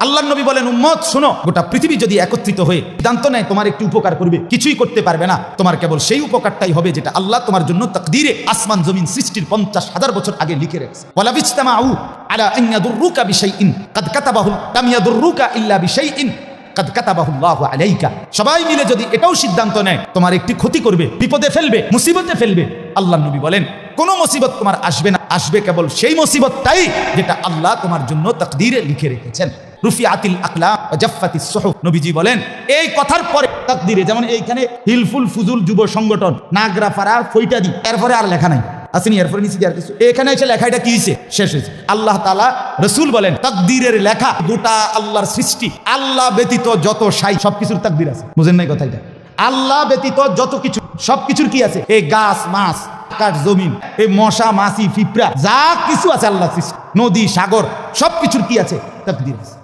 আল্লাহর নবী বলেন, উম্মত শোনো, গোটা পৃথিবী যদি একত্রিত হয়ে সিদ্ধান্ত নেয় তোমার একটি উপকার করবে, কিছুই করতে পারবে না। তোমার কেবল সেই উপকারটাই হবে যেটা আল্লাহ তোমার জন্য তাকদীরে আসমান জমিন সৃষ্টির 50,000 বছর আগে লিখে রেখেছে। ওয়ালা বিজতামাউ আলা আন ইয়াদুররুকা বিশাইইন কাদ কাতাবাহু লাম ইয়াদুররুকা ইল্লা বিশাইইন কাদ কাতাবাহুল্লাহু আলাইকা। সবাই মিলে যদি এটাও সিদ্ধান্ত নেয় তোমার একটি ক্ষতি করবে, বিপদে ফেলবে, মুসিবতে ফেলবে, আল্লাহর নবী বলেন কোন মুসিবত তোমার আসবে না, আসবে কেবল সেই মুসিবতটাই যেটা আল্লাহ তোমার জন্য তাকদীরে লিখে রেখেছেন। রুফিআতিল আকলাম ওয়া জাফফাতিস সুহুফ। নবীজি বলেন এই কথার পরে তাকদীরে, যেমন এইখানে হিলফুল ফুজুল যুব সংগঠন নাগরাপাড়া ফইটাদি, এরপরে আর লেখা নাই, আসেনি, এরপরে নিচে আর কিছু, এখানে এসে লেখা এটা কি হয়েছে, শেষ হয়েছে। আল্লাহ তাআলা রাসূল বলেন তাকদীরের লেখা গোটা আল্লাহর সৃষ্টি, আল্লাহ ব্যতীত যত সাই সবকিছুর তাকদীর আছে। বুঝেন নাই কথা এটা? আল্লাহ ব্যতীত যত কিছু সবকিছুর কি আছে, এই গাছ মাছ আকাশ জমিন, এই মশা মাছি পিঁপড়া যা কিছু আছে আল্লাহ সৃষ্টি, নদী সাগর সবকিছুর কি আছে, তাকদীর আছে।